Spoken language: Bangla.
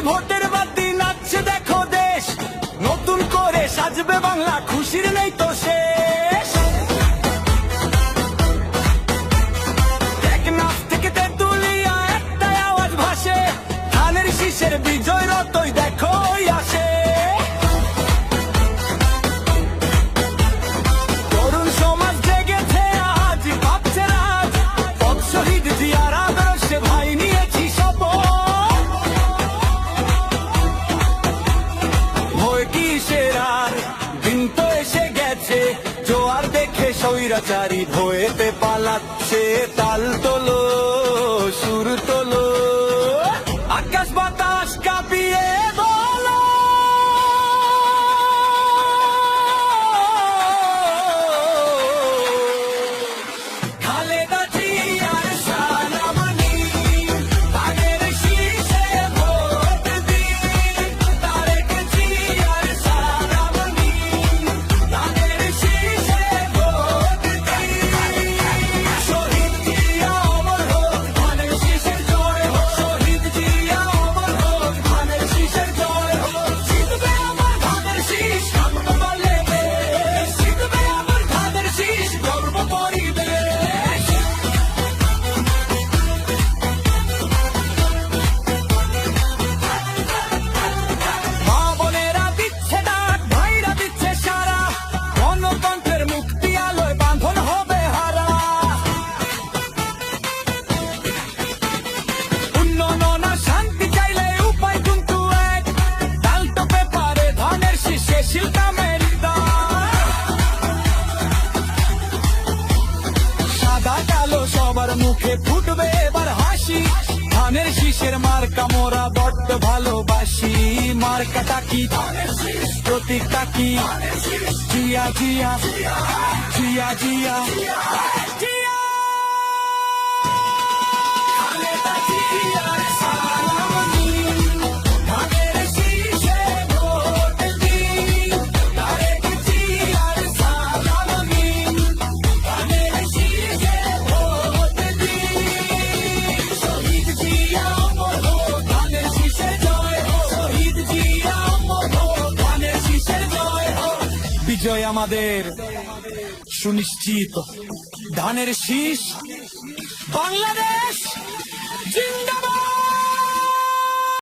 ভোটের বাতি নাচছে দেখো দেশ, নতুন করে সাজবে বাংলা, খুশির নেই তো শেষ। টেকনাফ থেকে তেঁতুলিয়া একটাই আওয়াজ ভাসে, ধানের শীষের বিজয় রতই দেখো আসে। তরুণ সমাজ জেগেছে আজ, ভাবছে রাজ, পথ শহীদ জিয়ার আদর্শে ভাই নিয়েছি শপথ। ভয় কিসের আর, দিন তো এসে গেছে, জোয়ার দেখে স্বৈরাচারী ভয়েতে পালাচ্ছে। তাল তোলো, সুর তোলো, আকাশ বাতাস কাঁপিয়ে বলো, খালেদা জিয়ার সালামনি, ধানের শীষে ভোট দিন। তারেক জিয়ার সালামনি, ধানের শীষে ভোট দিন। শহীদ জিয়া অমর হোক, ধানের শীষের জয় হোক। শহীদ জিয়া অমর হোক, ধানের শীষের জয় হোক। জিতবে আমার ধানের শীষ, কাঁপতে বলে দেশ। জিতবে আমার ধানের শীষ, গর্ব পরিবেশ। মা বোনেরা দিচ্ছে ডাক, ভাইরা দিচ্ছে সারা, গণতন্ত্রের মুক্তি আলোয় বাঁধন হবে হারা। উন্নয়ন না শান্তি চাইলে উপায় কিন্তু এক, ডাল তো পেপারে ধানের শীষে শিলকামের দাগ। সাদা কালো সবার মুখে ফুটবে এবার হাসি, ধানের শীষের মার্কা মোরা বড্ড ভালোবাসি। মার্কাটা কি, প্রতীকটা কি, জিয়া জিয়া জিয়া জিয়া জিয়া। খালেদা জিয়ার সালামনি, ধানের শীষে ভোট দিন। তারেক জিয়ার সালামনি, ধানের শীষে ভোট দিন। শহীদ জিয়া অমর হোক, ধানের শীষের জয় হোক। শহীদ জিয়া অমর হোক, ধানের শীষের জয় হোক। বিজয় আমাদের সুনিশ্চিত, ধানের শীষ, বাংলাদেশ জিন্দাবাদ।